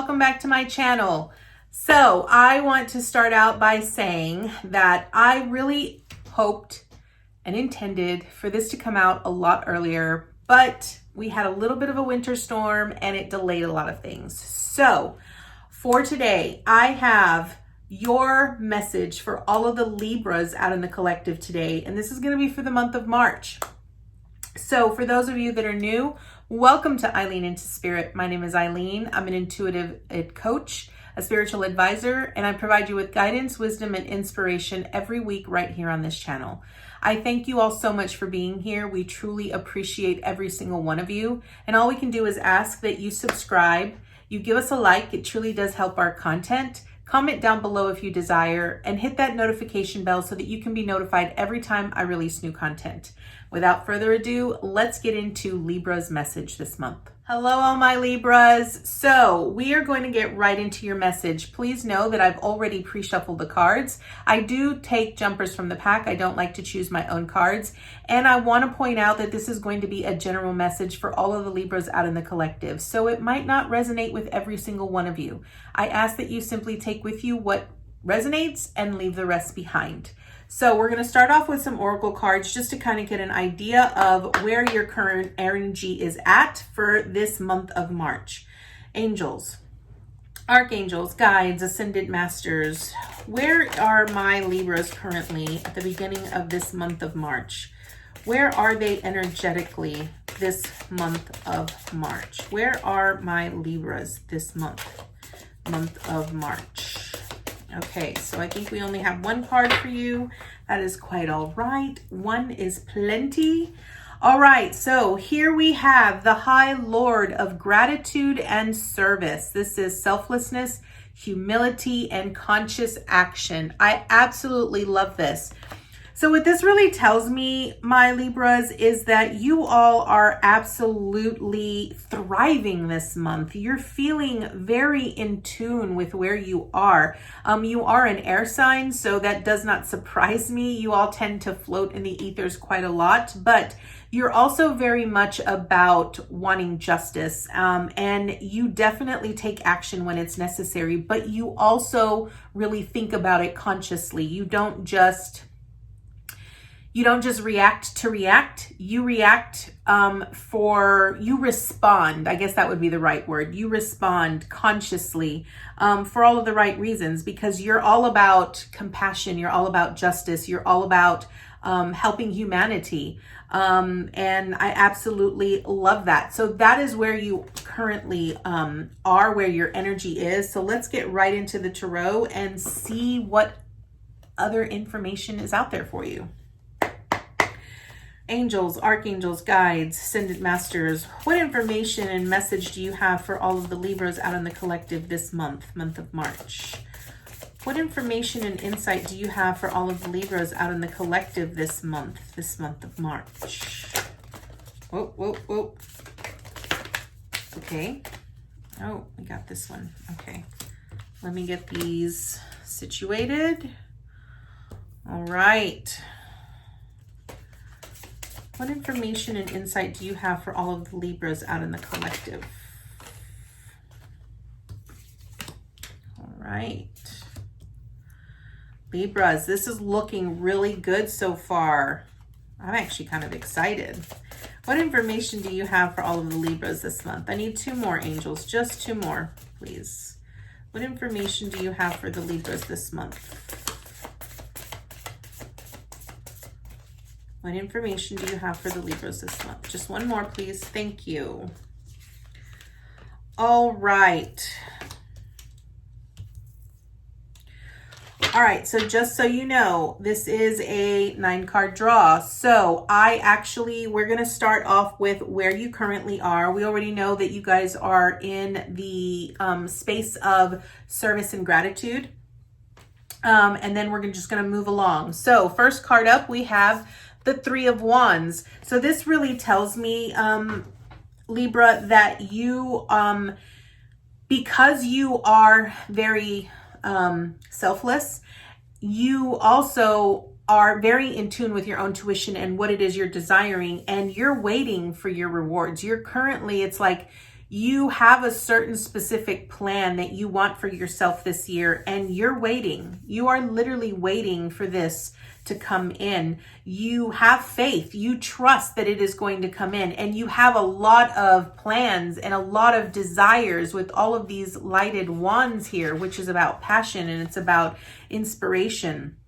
welcome back to my channel. So I want to start out by saying that I really hoped and intended for this to come out a lot earlier, but we had a little bit of a winter storm and it delayed a lot of things. So for today, I have your message for all of the Libras out in the collective today, and this is going to be for the month of March. So for those of you that are new, welcome to Eileen into Spirit. My name is Eileen. I'm an intuitive coach, a spiritual advisor, and I provide you with guidance, wisdom, and inspiration every week right here on this channel. I thank you all so much for being here. We truly appreciate every single one of you. And all we can do is ask that you subscribe, you give us a like. It truly does help our content. Comment down below if you desire, and hit that notification bell so that you can be notified every time I release new content. Without further ado, let's get into Libra's message this month. Hello, all my Libras. So we are going to get right into your message. Please know that I've already pre-shuffled the cards. I do take jumpers from the pack. I don't like to choose my own cards. And I want to point out that this is going to be a general message for all of the Libras out in the collective. So it might not resonate with every single one of you. I ask that you simply take with you what resonates and leave the rest behind. So we're going to start off with some oracle cards just to kind of get an idea of where your current energy is at for this month of March. Angels, archangels, guides, ascended masters, where are my Libras currently at the beginning of this month of March? Where are they energetically this month of March? Where are my Libras this month of March? Okay, so I think we only have one card for you. That is quite all right. One is plenty. All right, so here we have the High Lord of Gratitude and Service. This is selflessness, humility, and conscious action. I absolutely love this. So what this really tells me, my Libras, is that you all are absolutely thriving this month. You're feeling very in tune with where you are. You are an air sign, so that does not surprise me. You all tend to float in the ethers quite a lot, but you're also very much about wanting justice, and you definitely take action when it's necessary, but you also really think about it consciously. You don't just react to react. You react you respond. I guess that would be the right word. You respond consciously for all of the right reasons, because you're all about compassion. You're all about justice. You're all about helping humanity. And I absolutely love that. So that is where you currently are, where your energy is. So let's get right into the tarot and see what other information is out there for you. Angels, archangels, guides, ascended masters, what information and message do you have for all of the Libras out in the collective this month of March? What information and insight do you have for all of the Libras out in the collective this month of March? Whoa, whoa, whoa. Okay. Oh, we got this one. Okay. Let me get these situated. All right. What information and insight do you have for all of the Libras out in the collective? All right. Libras, this is looking really good so far. I'm actually kind of excited. What information do you have for all of the Libras this month? I need two more, angels, just two more, please. What information do you have for the Libras this month? What information do you have for the Libras this month? Just one more, please. Thank you. All right. All right, so just so you know, this is a 9-card draw. So we're going to start off with where you currently are. We already know that you guys are in the space of service and gratitude. And then we're just going to move along. So first card up, we have the 3 of Wands. So this really tells me, Libra, that you, because you are very selfless, you also are very in tune with your own intuition and what it is you're desiring, and you're waiting for your rewards. You're currently, it's like You have a certain specific plan that you want for yourself this year, and you're waiting. You are literally waiting for this to come in. You have faith. You trust that it is going to come in, and you have a lot of plans and a lot of desires with all of these lighted wands here, which is about passion and it's about inspiration.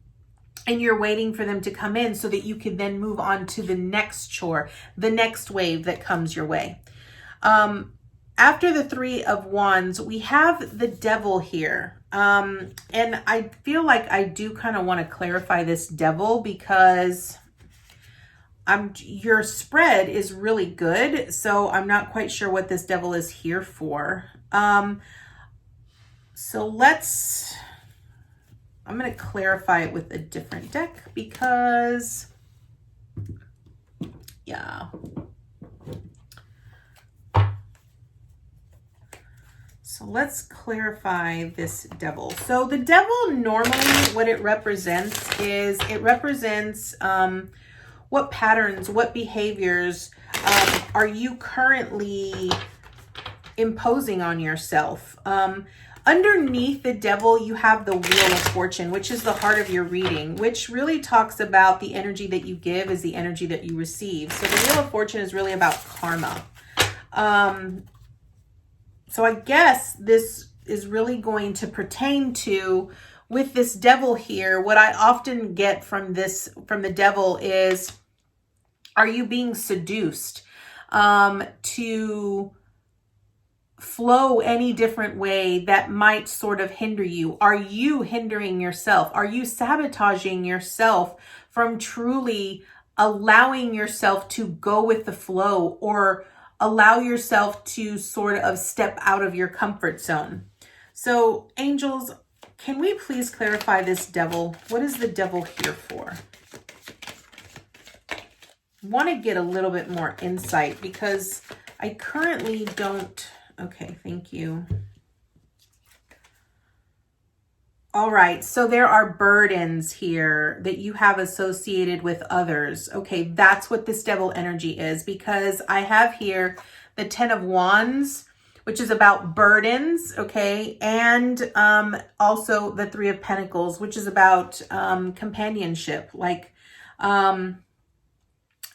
And you're waiting for them to come in so that you can then move on to the next chore, the next wave that comes your way. After the Three of Wands, we have the Devil here. And I feel like I do kind of want to clarify this Devil because your spread is really good. So I'm not quite sure what this Devil is here for. So I'm going to clarify it with a different deck because, yeah. So let's clarify this Devil. So the Devil, normally what it represents is what patterns, what behaviors are you currently imposing on yourself? Underneath the Devil, you have the Wheel of Fortune, which is the heart of your reading, which really talks about the energy that you give is the energy that you receive. So the Wheel of Fortune is really about karma. So I guess this is really going to pertain to, with this Devil here, what I often get from the Devil is, are you being seduced to flow any different way that might sort of hinder you? Are you hindering yourself? Are you sabotaging yourself from truly allowing yourself to go with the flow, or allow yourself to sort of step out of your comfort zone? So angels, can we please clarify this Devil? What is the Devil here for? I want to get a little bit more insight because I currently don't. Okay, thank you. All right, so there are burdens here that you have associated with others. Okay, that's what this Devil energy is, because I have here the Ten of Wands, which is about burdens, okay, and also the Three of Pentacles, which is about companionship. Like,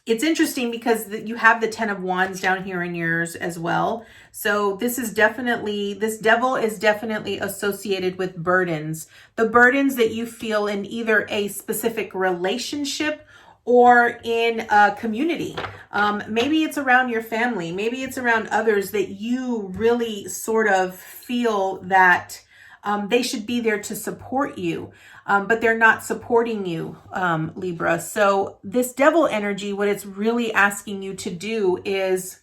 it's interesting because you have the Ten of Wands down here in yours as well. So this Devil is definitely associated with burdens. The burdens that you feel in either a specific relationship or in a community. Maybe it's around your family. Maybe it's around others that you really sort of feel that they should be there to support you. But they're not supporting you, Libra. So this Devil energy, what it's really asking you to do is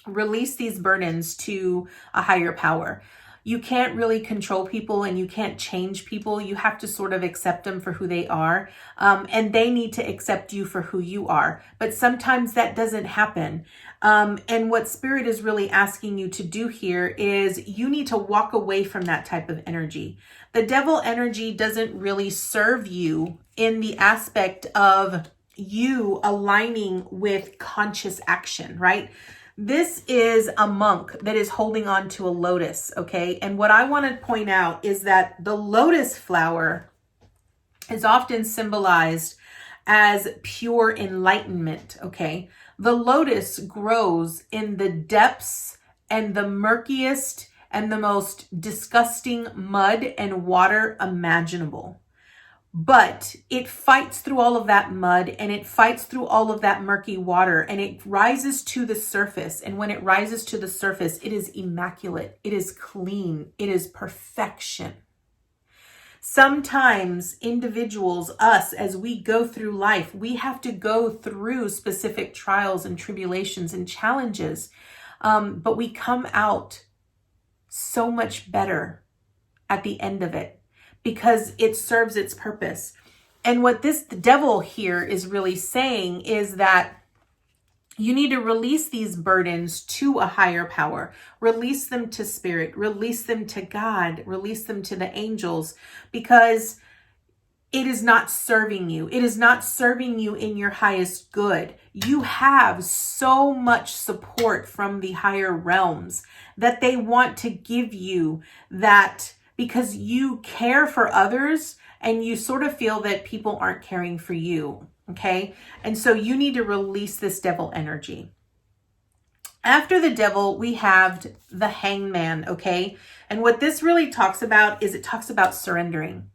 release these burdens to a higher power. You can't really control people and you can't change people. You have to sort of accept them for who they are. And they need to accept you for who you are. But sometimes that doesn't happen. And what Spirit is really asking you to do here is you need to walk away from that type of energy. The Devil energy doesn't really serve you in the aspect of you aligning with conscious action, right? This is a monk that is holding on to a lotus, okay? And what I want to point out is that the lotus flower is often symbolized as pure enlightenment, okay? The lotus grows in the depths and the murkiest and the most disgusting mud and water imaginable. But it fights through all of that mud and it fights through all of that murky water and it rises to the surface. And when it rises to the surface, it is immaculate. It is clean. It is perfection. Sometimes individuals, us, as we go through life, we have to go through specific trials and tribulations and challenges. But we come out so much better at the end of it, because it serves its purpose. And what this Devil here is really saying is that you need to release these burdens to a higher power. Release them to Spirit. Release them to God. Release them to the angels. Because it is not serving you. It is not serving you in your highest good. You have so much support from the higher realms that they want to give you that because you care for others and you sort of feel that people aren't caring for you. Okay. And so you need to release this devil energy. After the devil, we have the hangman. Okay. And what this really talks about is it talks about surrendering.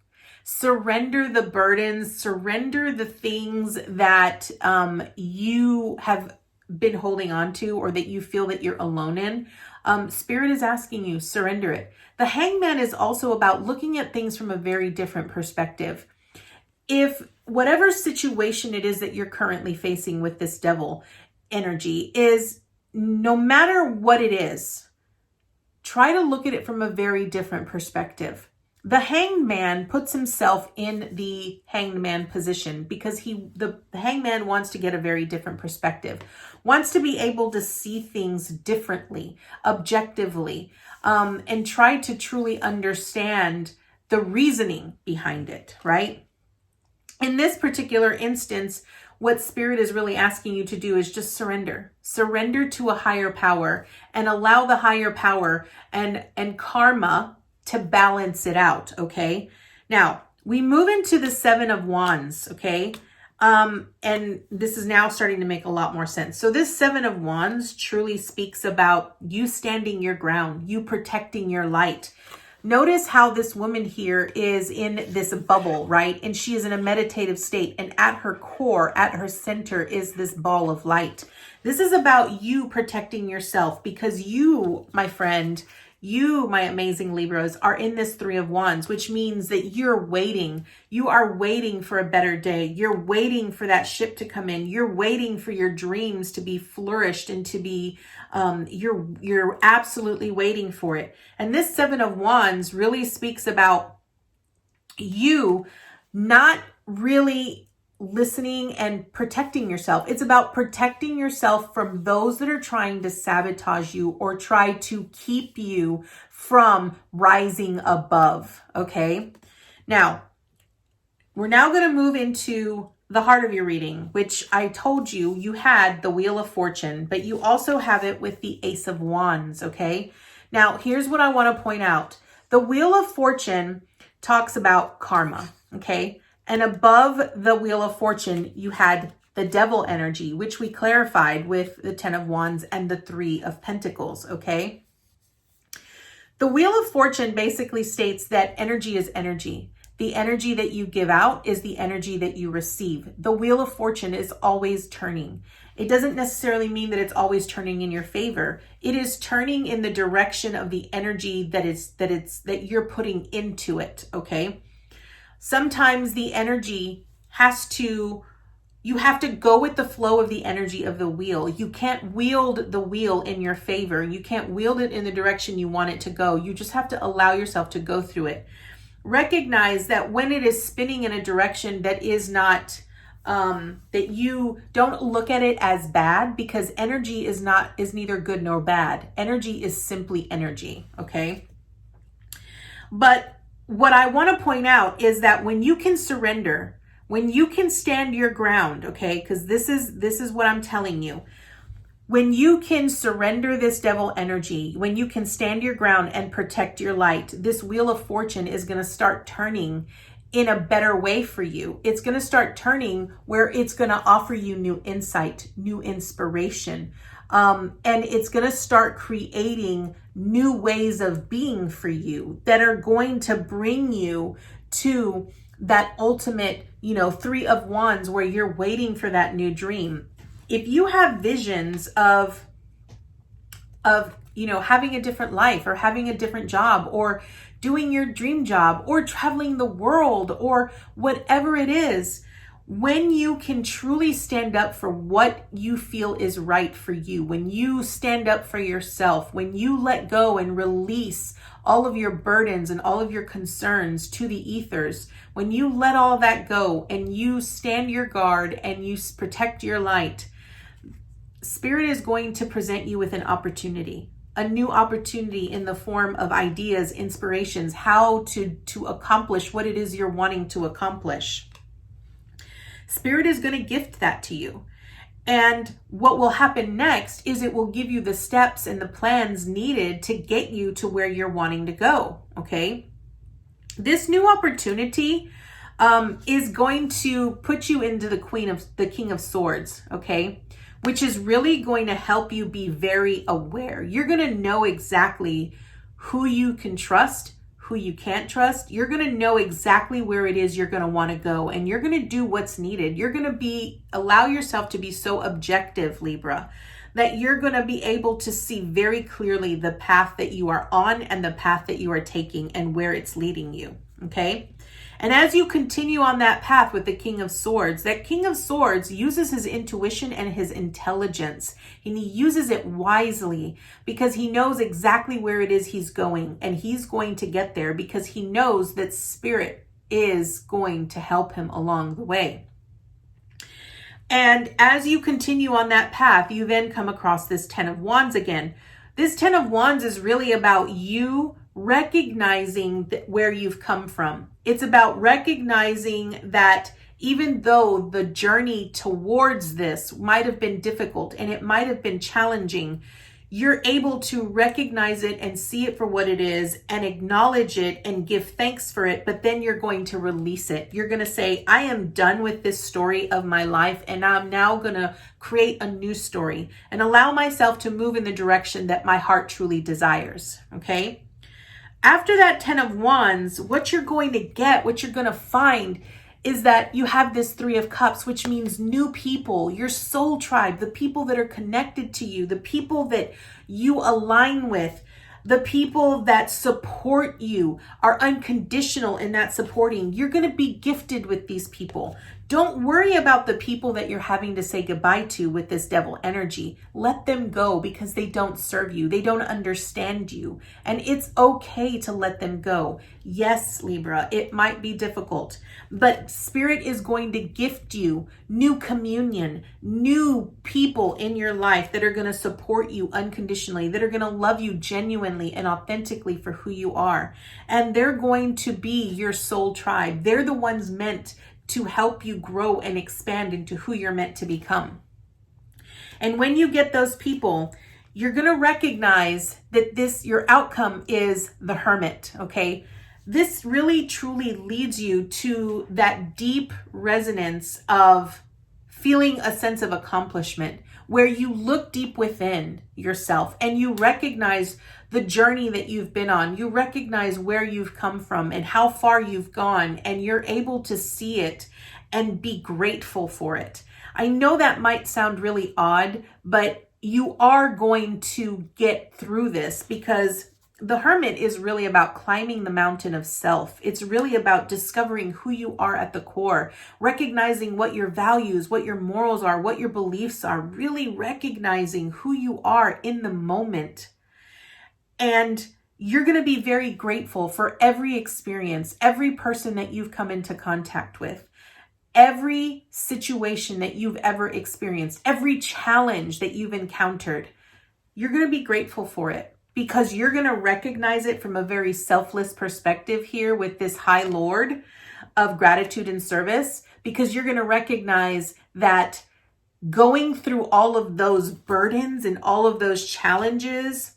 Surrender the burdens, surrender the things that you have been holding on to or that you feel that you're alone in. Spirit is asking you, surrender it. The hangman is also about looking at things from a very different perspective. If whatever situation it is that you're currently facing with this devil energy is, no matter what it is, try to look at it from a very different perspective. The hangman puts himself in the hangman position because the hangman wants to get a very different perspective, wants to be able to see things differently, objectively, and try to truly understand the reasoning behind it, right? In this particular instance, what Spirit is really asking you to do is just surrender. Surrender to a higher power and allow the higher power and karma to balance it out, okay? Now, we move into the Seven of Wands, okay? And this is now starting to make a lot more sense. So this Seven of Wands truly speaks about you standing your ground, you protecting your light. Notice how this woman here is in this bubble, right? And she is in a meditative state. And at her core, at her center is this ball of light. This is about you protecting yourself because you, my friend, you, my amazing Libras, are in this Three of Wands, which means that you're waiting. You are waiting for a better day. You're waiting for that ship to come in. You're waiting for your dreams to be flourished and to be, you're absolutely waiting for it. And this Seven of Wands really speaks about you not really listening and protecting yourself. It's about protecting yourself from those that are trying to sabotage you or try to keep you from rising above. Okay. Now, we're now going to move into the heart of your reading, which I told you, you had the Wheel of Fortune, but you also have it with the Ace of Wands. Okay. Now, here's what I want to point out. The Wheel of Fortune talks about karma. Okay. And above the Wheel of Fortune, you had the devil energy, which we clarified with the Ten of Wands and the Three of Pentacles, okay? The Wheel of Fortune basically states that energy is energy. The energy that you give out is the energy that you receive. The Wheel of Fortune is always turning. It doesn't necessarily mean that it's always turning in your favor. It is turning in the direction of the energy that you're putting into it, okay? Sometimes the energy you have to go with the flow of the energy of the wheel. You can't wield the wheel in your favor. You can't wield it in the direction you want it to go. You just have to allow yourself to go through it. Recognize that when it is spinning in a direction that is not, that you don't look at it as bad, because energy is neither good nor bad. Energy is simply energy, okay? But what I want to point out is that when you can surrender, when you can stand your ground, okay, because this is what I'm telling you. When you can surrender this devil energy, when you can stand your ground and protect your light, this Wheel of Fortune is going to start turning in a better way for you. It's going to start turning where it's going to offer you new insight, new inspiration. And it's going to start creating new ways of being for you that are going to bring you to that ultimate, Three of Wands where you're waiting for that new dream. If you have visions of having a different life or having a different job or doing your dream job or traveling the world or whatever it is, when you can truly stand up for what you feel is right for you, when you stand up for yourself, when you let go and release all of your burdens and all of your concerns to the ethers, when you let all that go and you stand your guard and you protect your light, Spirit is going to present you with an opportunity. a new opportunity in the form of ideas, inspirations, how to accomplish what it is you're wanting to accomplish. Spirit is going to gift that to you. And what will happen next is it will give you the steps and the plans needed to get you to where you're wanting to go. Okay. This new opportunity is going to put you into the King of Swords. Okay. Which is really going to help you be very aware. You're going to know exactly who you can trust, who you can't trust. You're going to know exactly where it is you're going to want to go, and you're going to do what's needed. You're going to allow yourself to be so objective, Libra, that you're going to be able to see very clearly the path that you are on and the path that you are taking and where it's leading you. Okay. And as you continue on that path with the King of Swords, that King of Swords uses his intuition and his intelligence, and he uses it wisely because he knows exactly where it is he's going, and he's going to get there because he knows that Spirit is going to help him along the way. And as you continue on that path, you then come across this 10 of Wands again. This 10 of Wands is really about you recognizing where you've come from. It's about recognizing that even though the journey towards this might have been difficult and it might have been challenging, you're able to recognize it and see it for what it is and acknowledge it and give thanks for it. But then you're going to release it. You're going to say, I am done with this story of my life, and I'm now going to create a new story and allow myself to move in the direction that my heart truly desires. Okay. After that 10 of Wands, what you're going to get, what you're going to find is that you have this 3 of Cups, which means new people, your soul tribe, the people that are connected to you, the people that you align with, the people that support you are unconditional in that supporting. You're going to be gifted with these people. Don't worry about the people that you're having to say goodbye to with this devil energy. Let them go because they don't serve you. They don't understand you. And it's okay to let them go. Yes, Libra, it might be difficult, but Spirit is going to gift you new communion, new people in your life that are going to support you unconditionally, that are going to love you genuinely and authentically for who you are. And they're going to be your soul tribe. They're the ones meant to help you grow and expand into who you're meant to become. And when you get those people, you're going to recognize that your outcome is the Hermit, okay? This really truly leads you to that deep resonance of feeling a sense of accomplishment, where you look deep within yourself and you recognize the journey that you've been on. You recognize where you've come from and how far you've gone, and you're able to see it and be grateful for it. I know that might sound really odd, but you are going to get through this because the Hermit is really about climbing the mountain of self. It's really about discovering who you are at the core, recognizing what your values, what your morals are, what your beliefs are, really recognizing who you are in the moment. And you're going to be very grateful for every experience, every person that you've come into contact with, every situation that you've ever experienced, every challenge that you've encountered. You're going to be grateful for it, because you're going to recognize it from a very selfless perspective here with this High Lord of gratitude and service, because you're going to recognize that going through all of those burdens and all of those challenges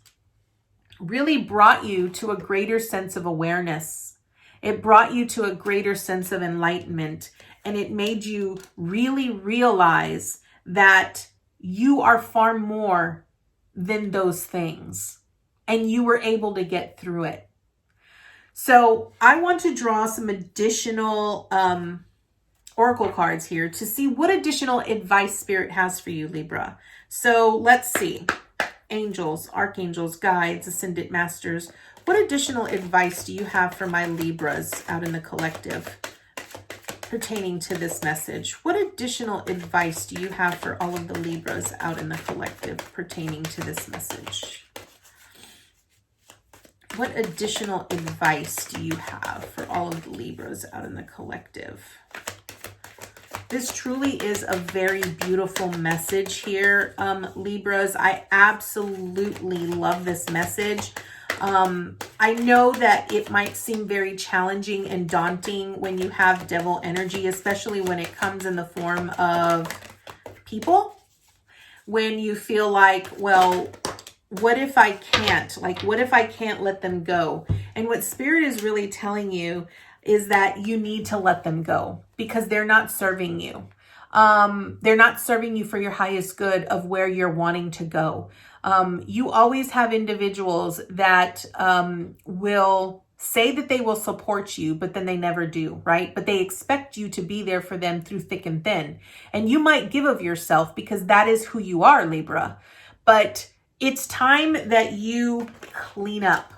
really brought you to a greater sense of awareness. It brought you to a greater sense of enlightenment, and it made you really realize that you are far more than those things. And you were able to get through it. So I want to draw some additional oracle cards here to see what additional advice Spirit has for you, Libra. So let's see. Angels, archangels, guides, ascendant masters. What additional advice do you have for my Libras out in the collective pertaining to this message? What additional advice do you have for all of the Libras out in the collective pertaining to this message? What additional advice do you have for all of the Libras out in the collective? This truly is a very beautiful message here, Libras. I absolutely love this message. I know that it might seem very challenging and daunting when you have devil energy, especially when it comes in the form of people. When you feel like, well, what if I can't? Like, what if I can't let them go? And what Spirit is really telling you is that you need to let them go because they're not serving you. They're not serving you for your highest good of where you're wanting to go. You always have individuals that will say that they will support you, but then they never do, right? But they expect you to be there for them through thick and thin. And you might give of yourself because that is who you are, Libra. But it's time that you clean up,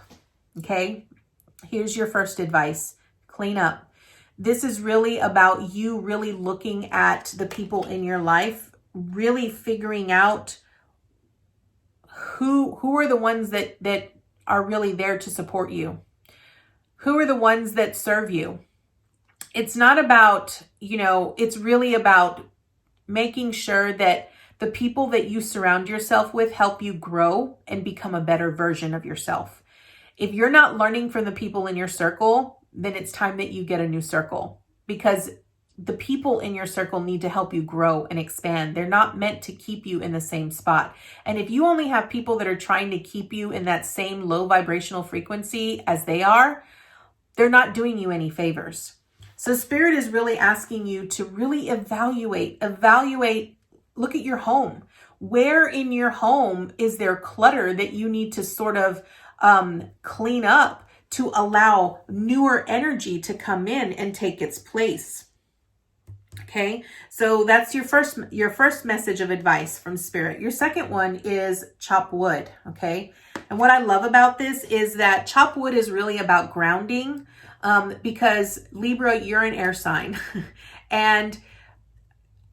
okay? Here's your first advice. Clean up. This is really about you really looking at the people in your life, really figuring out who are the ones that are really there to support you. Who are the ones that serve you? It's not about, it's really about making sure that the people that you surround yourself with help you grow and become a better version of yourself. If you're not learning from the people in your circle, then it's time that you get a new circle, because the people in your circle need to help you grow and expand. They're not meant to keep you in the same spot. And if you only have people that are trying to keep you in that same low vibrational frequency as they are, they're not doing you any favors. So Spirit is really asking you to really evaluate, look at your home. Where in your home is there clutter that you need to sort of clean up to allow newer energy to come in and take its place? Okay, so that's your first message of advice from Spirit. Your second one is chop wood, okay? And what I love about this is that chop wood is really about grounding, because Libra, you're an air sign. And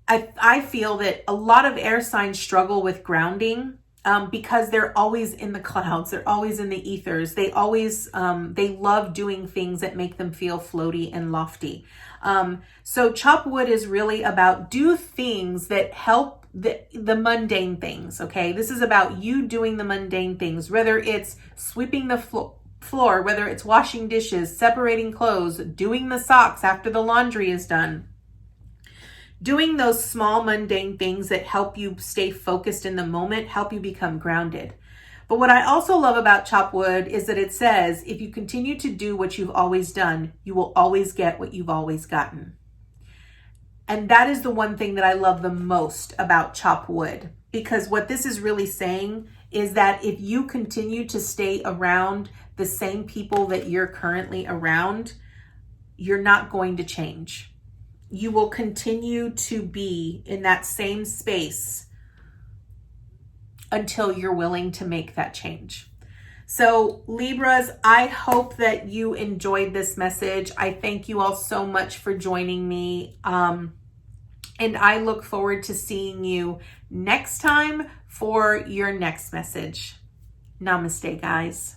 I feel that a lot of air signs struggle with grounding because they're always in the clouds. They're always in the ethers. They always, they love doing things that make them feel floaty and lofty. So chop wood is really about do things that help the mundane things. Okay. This is about you doing the mundane things, whether it's sweeping the floor, whether it's washing dishes, separating clothes, doing the socks after the laundry is done. Doing those small mundane things that help you stay focused in the moment, help you become grounded. But what I also love about chop wood is that it says, if you continue to do what you've always done, you will always get what you've always gotten. And that is the one thing that I love the most about chop wood, because what this is really saying is that if you continue to stay around the same people that you're currently around, you're not going to change. You will continue to be in that same space until you're willing to make that change. So Libras, I hope that you enjoyed this message. I thank you all so much for joining me. And I look forward to seeing you next time for your next message. Namaste, guys.